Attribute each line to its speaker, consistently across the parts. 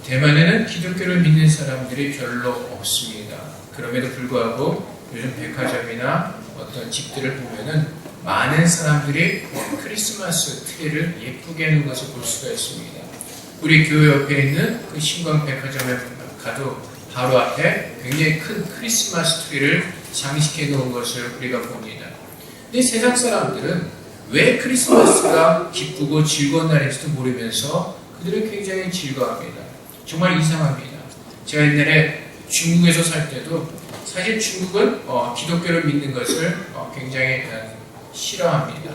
Speaker 1: 대만에는 기독교를 믿는 사람들이 별로 없습니다. 그럼에도 불구하고 요즘 백화점이나 어떤 집들을 보면은 많은 사람들이 크리스마스 트리를 예쁘게 해놓은 것을 볼 수가 있습니다. 우리 교회 옆에 있는 그 신광 백화점에 가도 바로 앞에 굉장히 큰 크리스마스 트리를 장식해 놓은 것을 우리가 봅니다. 근데 세상 사람들은 왜 크리스마스가 기쁘고 즐거운 날인지도 모르면서 그들은 굉장히 즐거워합니다. 정말 이상합니다. 제가 옛날에 중국에서 살 때도 사실 중국은 기독교를 믿는 것을 굉장히 싫어합니다.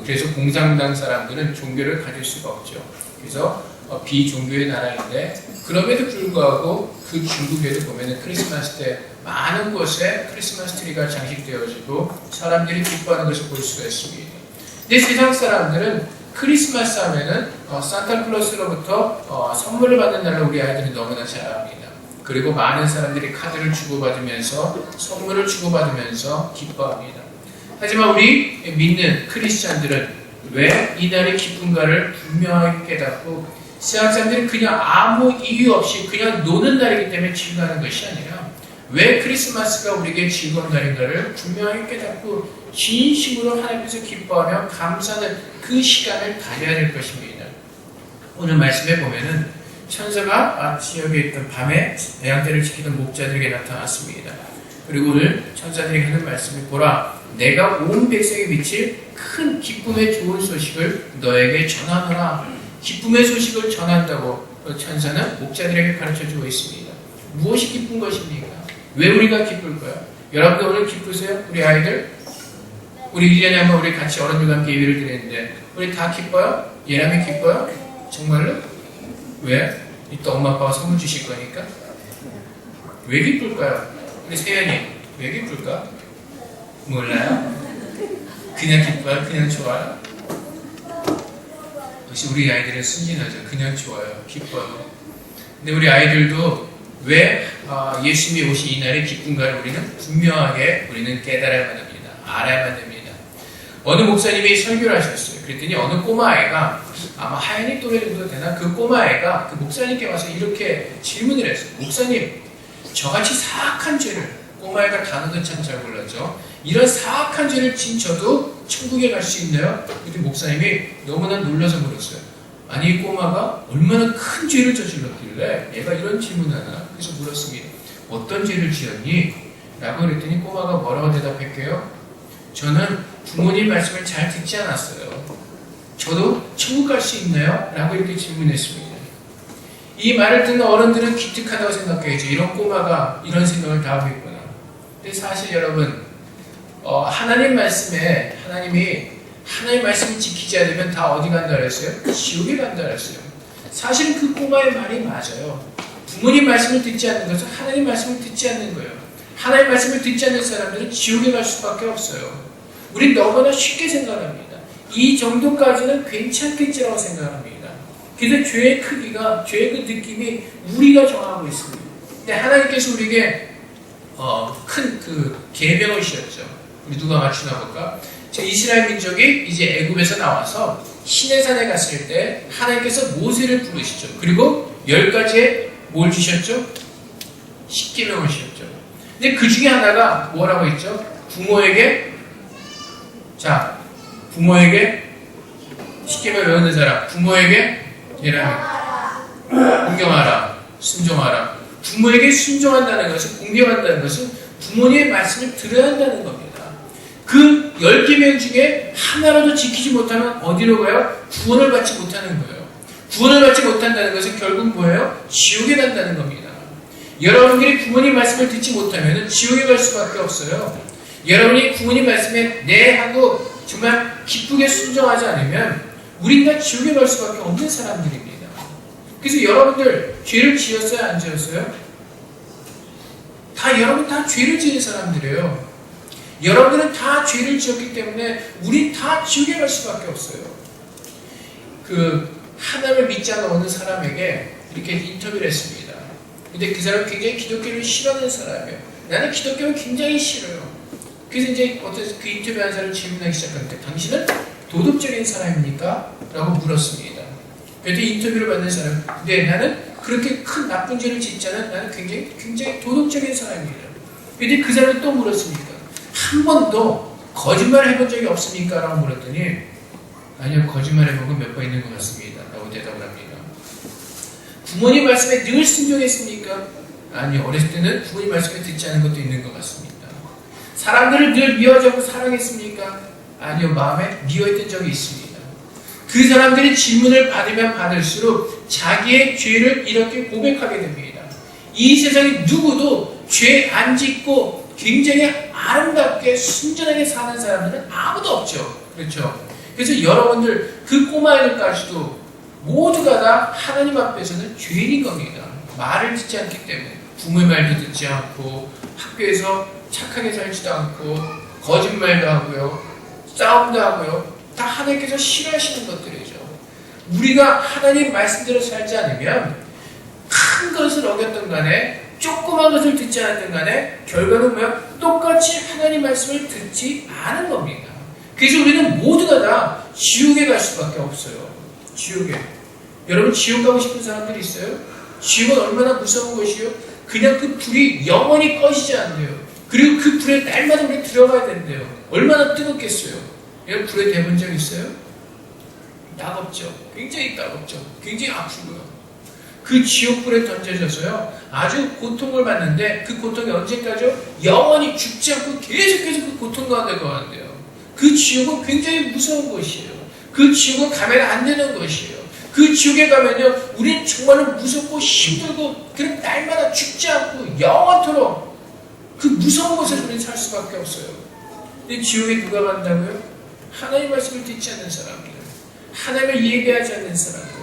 Speaker 1: 그래서 공산당 사람들은 종교를 가질 수가 없죠. 그래서 비종교의 나라인데 그럼에도 불구하고 그 중국에도 보면은 크리스마스 때 많은 곳에 크리스마스 트리가 장식되어지고 사람들이 기뻐하는 것을 볼 수가 있습니다. 근데 세상 사람들은 크리스마스 하면은 산타클로스로부터 선물을 받는 날로 우리 아이들이 너무나 잘 압니다. 그리고 많은 사람들이 카드를 주고받으면서 선물을 주고받으면서 기뻐합니다. 하지만 우리 믿는 크리스찬들은 왜 이 날이 기쁜가를 분명하게 깨닫고 세상 사람들이 그냥 아무 이유 없이 그냥 노는 날이기 때문에 즐거워하는 것이 아니라 왜 크리스마스가 우리에게 즐거운 날인가를 분명하게 깨닫고 진심으로 하나님께서 기뻐하며 감사하는 그 시간을 가져야 될 것입니다. 오늘 말씀에 보면은 천사가 지역에 있던 밤에 양떼를 지키던 목자들에게 나타났습니다. 그리고 오늘 천사들에게 하는 말씀이 보라 내가 온 백성에 비칠 큰 기쁨의 좋은 소식을 너에게 전하노라. 기쁨의 소식을 전한다고 천사는 목자들에게 가르쳐주고 있습니다. 무엇이 기쁜 것입니까? 왜 우리가 기쁠까요? 여러분들 오늘 기쁘세요? 우리 아이들? 우리 1년에 한번 우리 같이 어른들과 함께 예배를 드리는데 우리 다 기뻐요? 예람이 기뻐요? 정말로? 왜? 이따 엄마 아빠가 선물 주실 거니까? 왜 기쁠까요? 우리 세연이 왜 기쁠까? 몰라요? 그냥 기뻐요? 그냥 좋아요? 역시 우리 아이들은 순진하죠. 그냥 좋아요. 기뻐요. 근데 우리 아이들도 왜 예수님이 오신 이 날이 기쁜가를 우리는 분명하게 우리는 깨달아야만 합니다. 알아야만 됩니다. 어느 목사님이 설교를 하셨어요. 그랬더니 어느 꼬마아이가 아마 하연이 또래 정도 되나 그 꼬마아이가 그 목사님께 와서 이렇게 질문을 했어요. 목사님 저같이 사악한 죄를 꼬마아이가 단어도 참 잘 몰랐죠. 이런 사악한 죄를 진 저도 천국에 갈 수 있나요? 그때 목사님이 너무나 놀라서 물었어요. 아니 이 꼬마가 얼마나 큰 죄를 저질렀길래 얘가 이런 질문하나? 그래서 물었습니다. 어떤 죄를 지었니? 라고 그랬더니 꼬마가 뭐라고 대답할게요? 저는 부모님 말씀을 잘 듣지 않았어요. 저도 천국 갈 수 있나요? 라고 이렇게 질문했습니다. 이 말을 듣는 어른들은 기특하다고 생각해야죠. 이런 꼬마가 이런 생각을 다 하고 있구나. 근데 사실 여러분 하나님 말씀에 하나님 말씀을 지키지 않으면 다 어디 간다 그랬어요? 지옥에 간다 그랬어요. 사실은 그 꼬마의 말이 맞아요. 부모님 말씀을 듣지 않는 것은 하나님 말씀을 듣지 않는 거예요. 하나님 말씀을 듣지 않는 사람들은 지옥에 갈 수밖에 없어요. 우린 너무나 쉽게 생각합니다. 이 정도까지는 괜찮겠지라고 생각합니다. 그래서 죄의 크기가, 죄의 그 느낌이 우리가 정하고 있습니다. 근데 하나님께서 우리에게 큰 그 계명을 주셨죠. 우리 누가 맞추나 볼까? 이스라엘 민족이 이제 애굽에서 나와서 시내산에 갔을 때 하나님께서 모세를 부르시죠. 그리고 10가지의 뭘 주셨죠? 십계명을 주셨죠. 근데 그 중에 하나가 뭐라고 했죠? 부모에게 십계명 외우는 사람, 부모에게 공경하라, 순종하라. 부모에게 순종한다는 것은, 공경한다는 것은 부모님의 말씀을 들어야 한다는 겁니다. 그 10계명 중에 하나라도 지키지 못하면 어디로 가요? 구원을 받지 못하는 거예요. 구원을 받지 못한다는 것은 결국 뭐예요? 지옥에 간다는 겁니다. 여러분들이 부모님 말씀을 듣지 못하면 지옥에 갈 수밖에 없어요. 여러분이 부모님 말씀에 네 하고 정말 기쁘게 순종하지 않으면 우린 다 지옥에 갈 수밖에 없는 사람들입니다. 그래서 여러분들 죄를 지었어요? 안 지었어요? 여러분 다 죄를 지은 사람들이에요. 여러분들은 다 죄를 지었기 때문에 우린 다 지옥에 갈 수밖에 없어요. 하나님을 믿지 않는 어느 사람에게 이렇게 인터뷰를 했습니다. 근데 그 사람은 굉장히 기독교를 싫어하는 사람이에요. 나는 기독교를 굉장히 싫어요. 그래서 이제 그 인터뷰한 사람을 질문하기 시작하는데 당신은 도덕적인 사람입니까? 라고 물었습니다. 그때 인터뷰를 받는 사람, 근데 나는 그렇게 큰 나쁜 죄를 짓지 않은 나는 굉장히 도덕적인 사람이에요. 근데 그 사람이 또 물었습니까? 한 번도 거짓말을 해본 적이 없습니까? 라고 물었더니 아니요, 거짓말 해본 건 몇 번 있는 것 같습니다. 라고 대답을 합니다. 부모님 말씀에 늘 순종했습니까? 아니요, 어렸을 때는 부모님 말씀에 듣지 않은 것도 있는 것 같습니다. 사람들을 늘 미워하고 사랑했습니까? 아니요, 마음에 미워했던 적이 있습니다. 그 사람들이 질문을 받으면 받을수록 자기의 죄를 이렇게 고백하게 됩니다. 이 세상에 누구도 죄 안 짓고 굉장히 아름답게 순전하게 사는 사람들은 아무도 없죠. 그렇죠? 그래서 여러분들 그 꼬마애들까지도 모두가 다 하나님 앞에서는 죄인인 겁니다. 말을 듣지 않기 때문에 부모의 말도 듣지 않고 학교에서 착하게 살지도 않고 거짓말도 하고요. 싸움도 하고요. 다 하나님께서 싫어하시는 것들이죠. 우리가 하나님 말씀대로 살지 않으면 큰 것을 어겼던 간에 조그만 것을 듣지 않았던 간에 결과는 뭐야? 똑같이 하나님 말씀을 듣지 않은 겁니다. 그래서 우리는 모두가 다 지옥에 갈 수밖에 없어요. 지옥에. 여러분 지옥 가고 싶은 사람들이 있어요? 지옥은 얼마나 무서운 것이요? 그냥 그 불이 영원히 꺼지지 않는데요. 그리고 그 불에 날마다 우리 들어가야 된대요. 얼마나 뜨겁겠어요? 여러분 불에 대본 적 있어요? 따갑죠. 굉장히 따갑죠. 굉장히 아프고요. 그 지옥불에 던져져서요. 아주 고통을 받는데 그 고통이 언제까지요? 영원히 죽지 않고 계속해서 그 고통 가운데 거한대요. 그 지옥은 굉장히 무서운 것이에요. 그 지옥은 가면 안 되는 것이에요. 그 지옥에 가면요. 우리는 정말로 무섭고 힘들고 그런 날마다 죽지 않고 영원토록 그 무서운 곳에서 우리는 살 수밖에 없어요. 근데 지옥에 누가 간다고요? 하나님 말씀을 듣지 않는 사람들, 하나님을 예배하지 않는 사람들,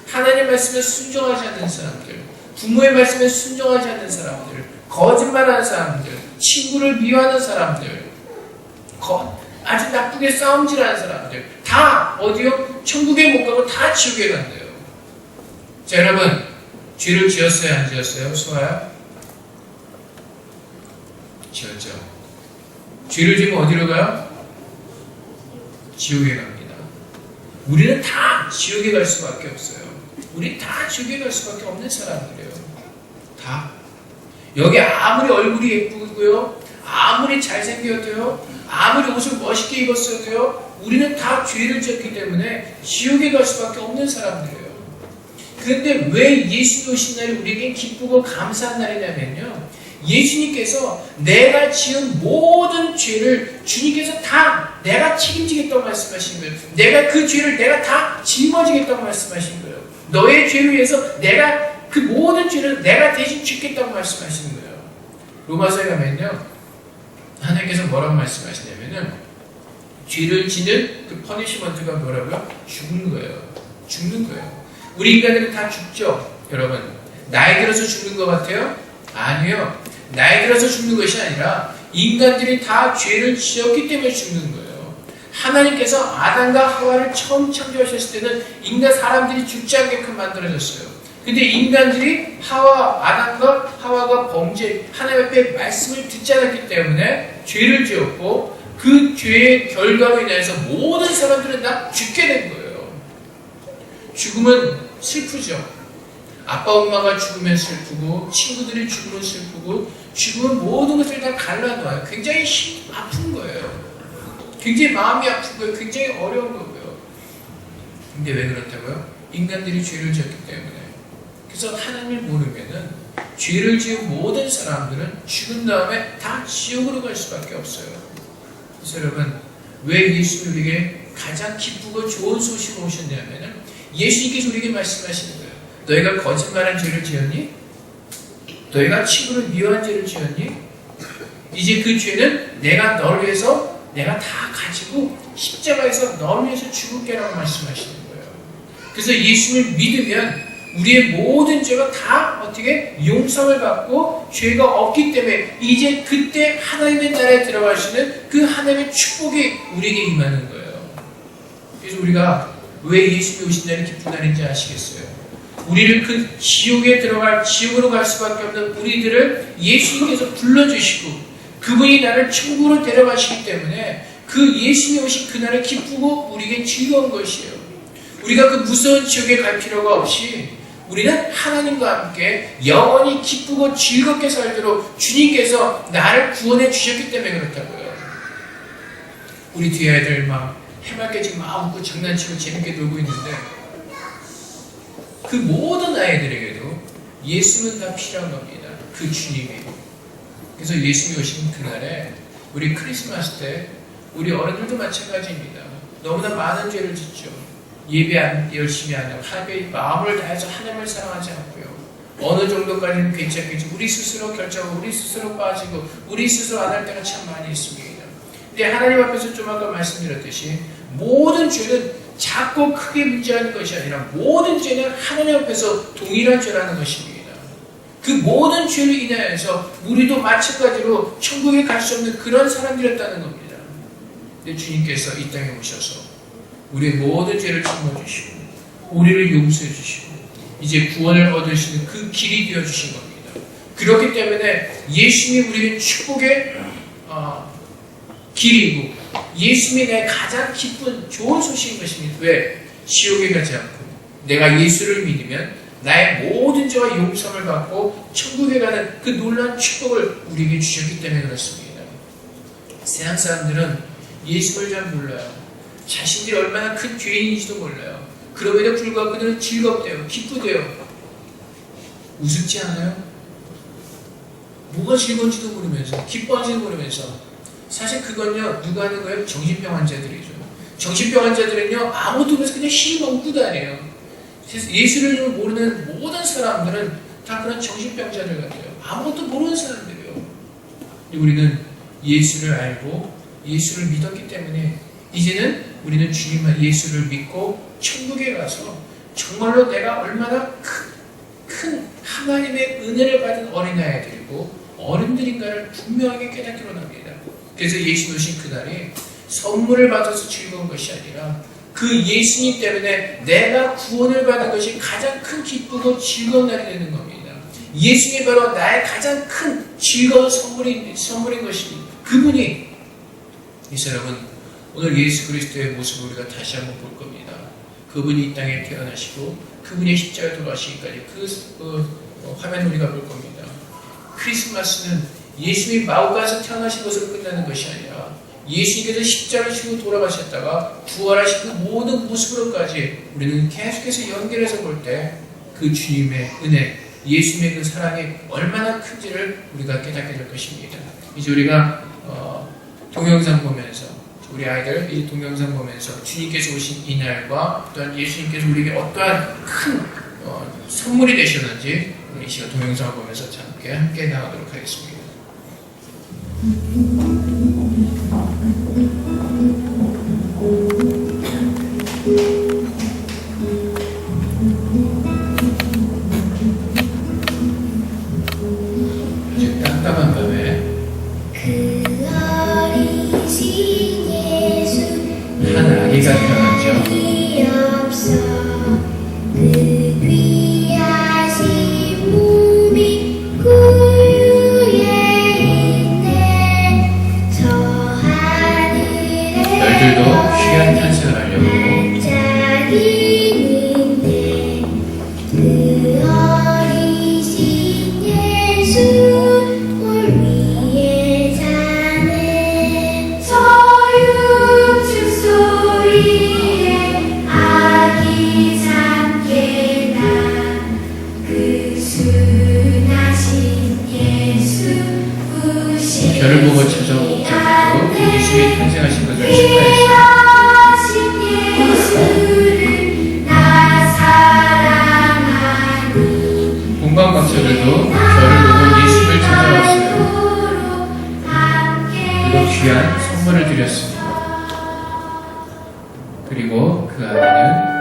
Speaker 1: 하나님 말씀에 순종하지 않는 사람들, 부모의 말씀에 순종하지 않는 사람들, 거짓말하는 사람들, 친구를 미워하는 사람들, 아주 나쁘게 싸움질하는 사람들, 다 어디요? 천국에 못 가고 다 지옥에 간대요. 자, 여러분, 죄를 지었어요, 안 지었어요? 수아야? 지었죠. 죄를 지으면 어디로 가요? 지옥에 갑니다. 우리는 다 지옥에 갈 수밖에 없어요. 우리 다 지옥에 갈 수밖에 없는 사람들이에요. 다. 여기 아무리 얼굴이 예쁘고요, 아무리 잘생겨도요, 아무리 옷을 멋있게 입었어도요, 우리는 다 죄를 지었기 때문에 지옥에 갈 수밖에 없는 사람들이에요. 그런데 왜 예수님 오신 날이 우리에게 기쁘고 감사한 날이냐면요, 예수님께서 내가 지은 모든 죄를 주님께서 다 내가 책임지겠다고 말씀하신 거예요. 내가 그 죄를 내가 다 짊어지겠다고 말씀하신 거예요. 너의 죄를 위해서 내가 그 모든 죄를 내가 대신 죽겠다고 말씀하시는 거예요. 로마서에 가면요, 하나님께서 뭐라고 말씀하시냐면은 죄를 지는 그 퍼니시먼트가 뭐라고요? 죽는 거예요. 죽는 거예요. 우리 인간들은 다 죽죠. 여러분, 나이 들어서 죽는 것 같아요? 아니요. 나이 들어서 죽는 것이 아니라 인간들이 다 죄를 지었기 때문에 죽는 거예요. 하나님께서 아담과 하와를 처음 창조하셨을 때는 인간 사람들이 죽지 않게끔 만들어졌어요. 근데 인간들이 아담과 하와가 범죄, 하나님 앞에 말씀을 듣지 않았기 때문에 죄를 지었고 그 죄의 결과로 인해서 모든 사람들은 다 죽게 된 거예요. 죽음은 슬프죠. 아빠 엄마가 죽으면 슬프고 친구들이 죽으면 슬프고 죽으면 모든 것을 다 갈라놔요. 굉장히 아픈 거예요. 굉장히 마음이 아픈 거예요. 굉장히 어려운 거고요. 근데 왜 그렇다고요? 인간들이 죄를 지었기 때문에. 그래서 하나님을 모르면은 죄를 지은 모든 사람들은 죽은 다음에 다 지옥으로 갈 수밖에 없어요. 그래서 여러분, 왜 예수님이 우리에게 가장 기쁘고 좋은 소식을 오셨냐면은 예수님께서 우리에게 말씀하시는 거예요. 너희가 거짓말한 죄를 지었니? 너희가 친구를 미워한 죄를 지었니? 이제 그 죄는 내가 너를 위해서 내가 다 가지고 십자가에서 너를 위해서 죽을게라고 말씀하시는 거예요. 그래서 예수님을 믿으면 우리의 모든 죄가 다 어떻게 용서를 받고 죄가 없기 때문에 이제 그때 하나님의 나라에 들어갈 수 있는 그 하나님의 축복이 우리에게 임하는 거예요. 그래서 우리가 왜 예수님이 오신 날이 기쁜 날인지 아시겠어요? 우리를 그 지옥으로 갈 수밖에 없는 우리들을 예수님께서 불러주시고 그분이 나를 천국으로 데려가시기 때문에 그 예수님이 오신 그날을 기쁘고 우리에게 즐거운 것이에요. 우리가 그 무서운 지옥에 갈 필요가 없이 우리는 하나님과 함께 영원히 기쁘고 즐겁게 살도록 주님께서 나를 구원해 주셨기 때문에 그렇다고요. 우리 뒤에 애들 막 해맑게 지금 막 웃고 장난치고 재밌게 놀고 있는데 그 모든 아이들에게도 예수는 다 필요한 겁니다. 그 주님이. 그래서 예수님이 오신 그날에 우리 크리스마스 때 우리 어른들도 마찬가지입니다. 너무나 많은 죄를 짓죠. 예배 열심히 안 하고 하나님의 마음을 다해서 하나님을 사랑하지 않고요. 어느 정도까지는 괜찮겠지. 우리 스스로 결정하고 우리 스스로 빠지고 우리 스스로 안 할 때가 참 많이 있습니다. 근데 하나님 앞에서 좀 아까 말씀드렸듯이 모든 죄는 작고 크게 문제하는 것이 아니라 모든 죄는 하나님 앞에서 동일한 죄라는 것입니다. 그 모든 죄를 인하여서 우리도 마찬가지로 천국에 갈 수 없는 그런 사람들이었다는 겁니다. 근데 주님께서 이 땅에 오셔서 우리의 모든 죄를 짊어지시고 우리를 용서해 주시고 이제 구원을 얻을 수 있는 그 길이 되어주신 겁니다. 그렇기 때문에 예수님이 우리에게 축복의 길이고 예수님이 내 가장 기쁜 좋은 소식인 것입니다. 왜? 지옥에 가지 않고 내가 예수를 믿으면 나의 모든 죄와 용서를 받고 천국에 가는 그 놀라운 축복을 우리에게 주셨기 때문에 그렇습니다. 세상 사람들은 예수를 잘 몰라요. 자신들이 얼마나 큰 죄인인지도 몰라요. 그럼에도 불구하고 그들은 즐겁대요. 기쁘대요. 우습지 않아요? 뭐가 즐거운지도 모르면서 기뻐하지도 모르면서 사실 그건요 누가 하는 거예요? 정신병 환자들이죠. 정신병 환자들은요 아무것도 모르면서 그냥 힘을 얻고 다녀요. 예수를 모르는 모든 사람들은 다 그런 정신병자들 같아요. 아무것도 모르는 사람들이에요. 우리는 예수를 알고 예수를 믿었기 때문에 이제는 우리는 주님만 예수를 믿고 천국에 가서 정말로 내가 얼마나 큰 하나님의 은혜를 받은 어린아이들이고 어른들인가를 분명하게 깨닫기로 합니다. 그래서 예수 오신 그날이 선물을 받아서 즐거운 것이 아니라 그 예수님 때문에 내가 구원을 받은 것이 가장 큰 기쁘고 즐거운 날이 되는 겁니다. 예수님이 바로 나의 가장 큰 즐거운 선물인 것입니다. 그분이 여러분 오늘 예수 그리스도의 모습을 우리가 다시 한번 볼 겁니다. 그분이 이 땅에 태어나시고 그분이 십자가에 돌아가시기까지 화면 우리가 볼 겁니다. 크리스마스는 예수님이 마음가에서 태어나신 것으로 끝나는 것이 아니라 예수님께서 십자가를 지고 돌아가셨다가 부활하신 그 모든 모습으로까지 우리는 계속해서 연결해서 볼 때 그 주님의 은혜, 예수님의 그 사랑이 얼마나 큰지를 우리가 깨닫게 될 것입니다. 이제 우리가 동영상 보면서 우리 아이들 이 동영상 보면서 주님께서 오신 이날과 또한 예수님께서 우리에게 어떠한 큰 선물이 되셨는지 이 시간 동영상을 보면서 함께 나가도록 하겠습니다. 아주 깜깜한 밤에 한 아기가 태어났죠. 별들도 귀한 탄생을 하려고 별을 보고 찾아온 목자들도 예수님이 탄생하신 것을 축하했습니다. 공방박사들도 별을 보고 예수님을 찾아왔어요. 그리고 귀한 선물을 드렸습니다. 그리고 그 아기는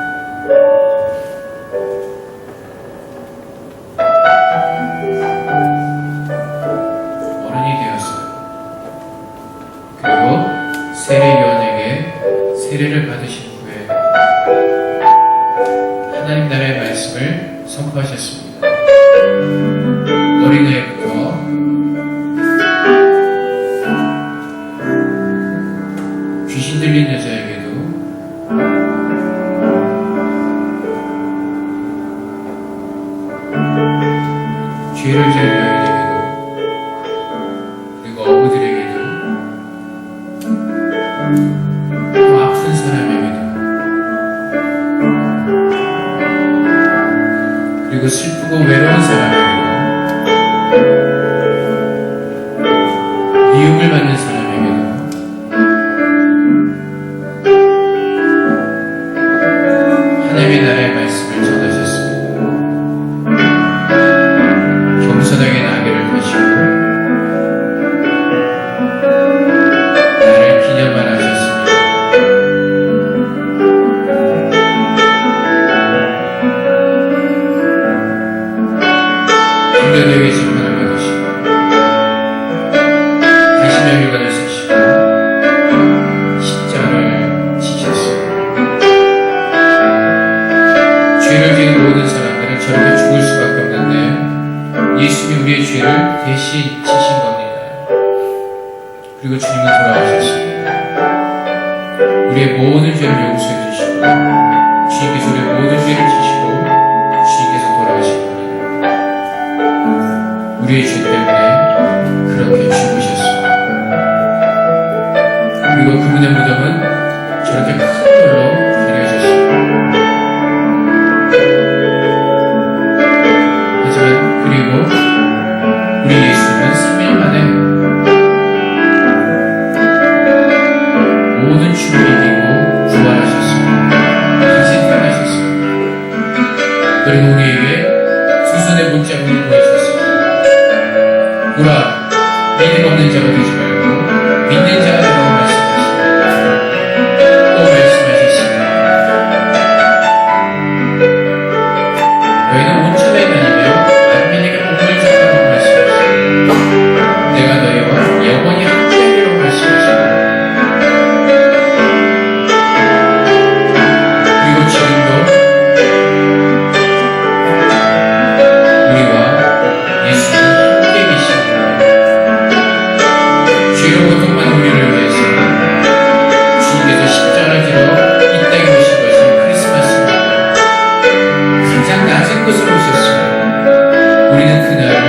Speaker 1: 세례요한에게 세례를 받으신 후에 하나님 나라의 말씀을 선포하셨습니다. 어린애부터 귀신 들린 여자에게도 죄를 지은 너희에게도 그리고 어부들에게도 또 아픈 사람에게도 그리고 슬프고 외로운 사람에게도 미움을 받는 사람에게도 하나님의 나라의 말씀을 전하셨습니다. 겸손하게 나귀를 하시고 나를 기념하라 하셨습니다. 인간에게 심판을 받으시고 다시는 일관을 쓰시고 십자가를 지셨습니다. 죄를 지은 모든 사람들은 저렇게 죽을 수밖에 없는데 예수님이 우리의 죄를 대신 지신 겁니다. 그리고 주님은 돌아가셨습니다. 우리의 모든 죄를 용서해 주시고 주님께서 우리의 모든 죄를 지시고 주님께서 돌아가신 겁니다. 우리의 죄 때문에 그렇게 죽으셨습니다. 그리고 그분의 무덤은 저렇게 큰 돌로 가려졌습니다. 하지만 그리고 우리 예수님은 3일 만에 모든 죽음을 이기고 부활하셨습니다. 다시 태어나셨습니다. 그리고 우리에게 수선의 문자문을 보내셨습니다. 보라, 믿음 없는 자가 되지 말고 믿는 자가 되라고 말씀하십니다. 또 말씀하셨습니다. 너희는 온천에 다니며 만민에게 복을 전하라고 말씀하십니다. 내가 너희와 영원히 함께하리라고 말씀하십니다. 그리고 지금도 우리와 예수님은 함께 계십니다. 죄로 고통받는 우리를 위해서 주님께서 십자가를 지러 이 땅에 오신 것이 크리스마스입니다. 가장 낮은 곳으로 오셨습니다. 우리는 그날을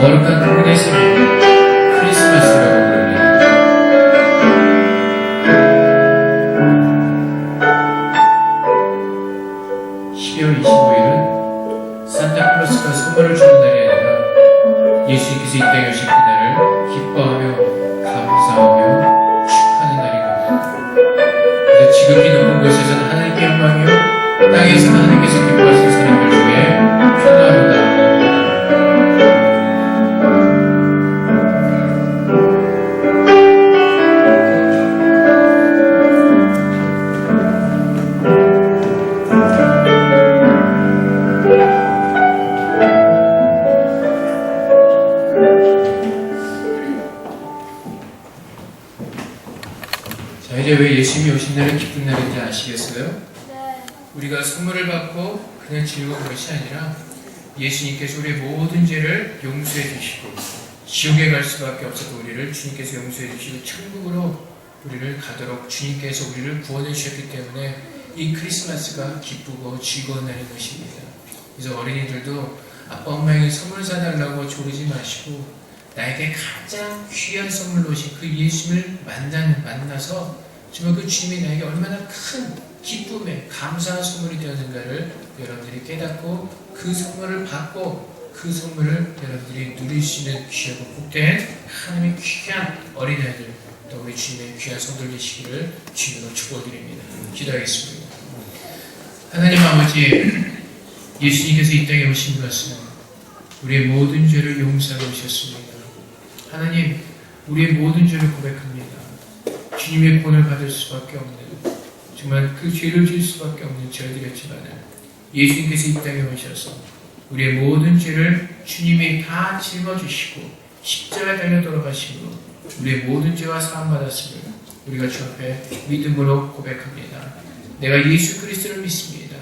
Speaker 1: 거룩한 그분의 생일 크리스마스라고 부릅니다. 12월 25일은 산타클로스가 선물을 주는 날이 아니라 예수님께서 이 땅에 오신 그날을 기뻐하며 감사하며 축하하는 날인 겁니다. 그래서 지극히 높은 곳에서는 하나님께 영광이요 땅에서는 하나님께서 기뻐하시는 사람들 중에 평화로다. 자, 이제 왜 예수님이 오신 날은 기쁜 날인지 아시겠어요?
Speaker 2: 네.
Speaker 1: 우리가 선물을 받고 그냥 즐거운 것이 아니라 예수님께서 우리의 모든 죄를 용서해 주시고 지옥에 갈 수밖에 없었던 우리를 주님께서 용서해 주시고 천국으로 우리를 가도록 주님께서 우리를 구원해 주셨기 때문에 이 크리스마스가 기쁘고 즐거운 날인 것입니다. 그래서 어린이들도 아빠 엄마에게 선물 사달라고 조르지 마시고 나에게 가장 귀한 선물로 오신 그 예수님을 만나서 정말 그 주님이 나에게 얼마나 큰 기쁨에 감사한 선물이 되었는가를 여러분들이 깨닫고 그 선물을 받고 그 선물을 여러분들이 누릴 수 있는 귀하고 복된 하나님의 귀한 어린아이들 또 우리 주님의 귀한 성도들 되시기를 주님으로 축복드립니다. 기도하겠습니다. 하나님 아버지, 예수님께서 이 땅에 오신 것은 우리의 모든 죄를 용서하러 오셨습니다. 하나님, 우리의 모든 죄를 고백합니다. 주님의 구원을 받을 수밖에 없는, 정말 그 죄를 질 수밖에 없는 저희들이었지만 예수님께서 이 땅에 오셔서 우리의 모든 죄를 주님이 다 짊어주시고 십자가에 달려 돌아가심으로 우리의 모든 죄와 사함받았음을 우리가 주 앞에 믿음으로 고백합니다. 내가 예수 그리스도를 믿습니다.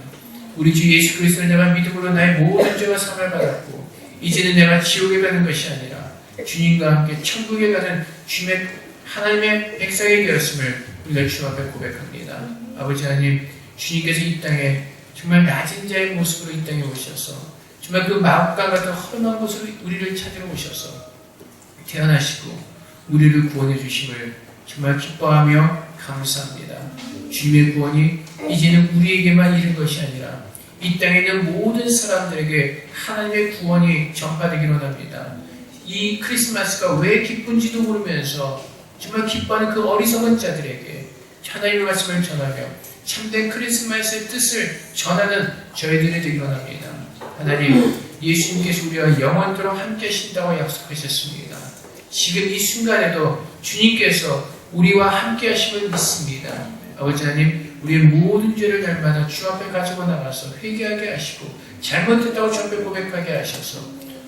Speaker 1: 우리 주 예수 그리스도를 내가 믿음으로 나의 모든 죄와 사함을 받았고 이제는 내가 지옥에 가는 것이 아니라 주님과 함께 천국에 가는 주님의 하나님의 백성이 되었음을 우리가 주 앞에 고백합니다. 아버지 하나님, 주님께서 이 땅에 정말 낮은 자의 모습으로 이 땅에 오셔서 정말 그 마음과 같은 허름한 곳으로 우리를 찾으러 오셔서 태어나시고 우리를 구원해 주심을 정말 기뻐하며 감사합니다. 주님의 구원이 이제는 우리에게만 이른 것이 아니라 이 땅에 있는 모든 사람들에게 하나님의 구원이 전파되기로 합니다. 이 크리스마스가 왜 기쁜지도 모르면서 정말 기뻐하는 그 어리석은 자들에게 하나님의 말씀을 전하며 참된 크리스마스의 뜻을 전하는 저희들이 되기로 합니다. 하나님, 예수님께서 우리와 영원토록 함께 하신다고 약속하셨습니다. 지금 이 순간에도 주님께서 우리와 함께 하심을 믿습니다. 아버지 하나님, 우리의 모든 죄를 날마다 주 앞에 가지고 나가서 회개하게 하시고 잘못했다고 주 앞에 고백하게 하셔서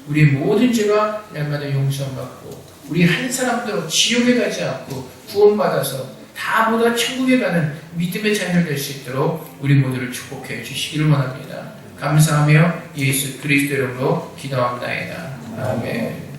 Speaker 1: 우리의 모든 죄가 날마다 용서받고 우리 한 사람도 지옥에 가지 않고 구원받아서 다 모두 천국에 가는 믿음의 자녀 될 수 있도록 우리 모두를 축복해 주시기를 원합니다. 감사하며 예수 그리스도 이름으로 기도합니다. 아멘.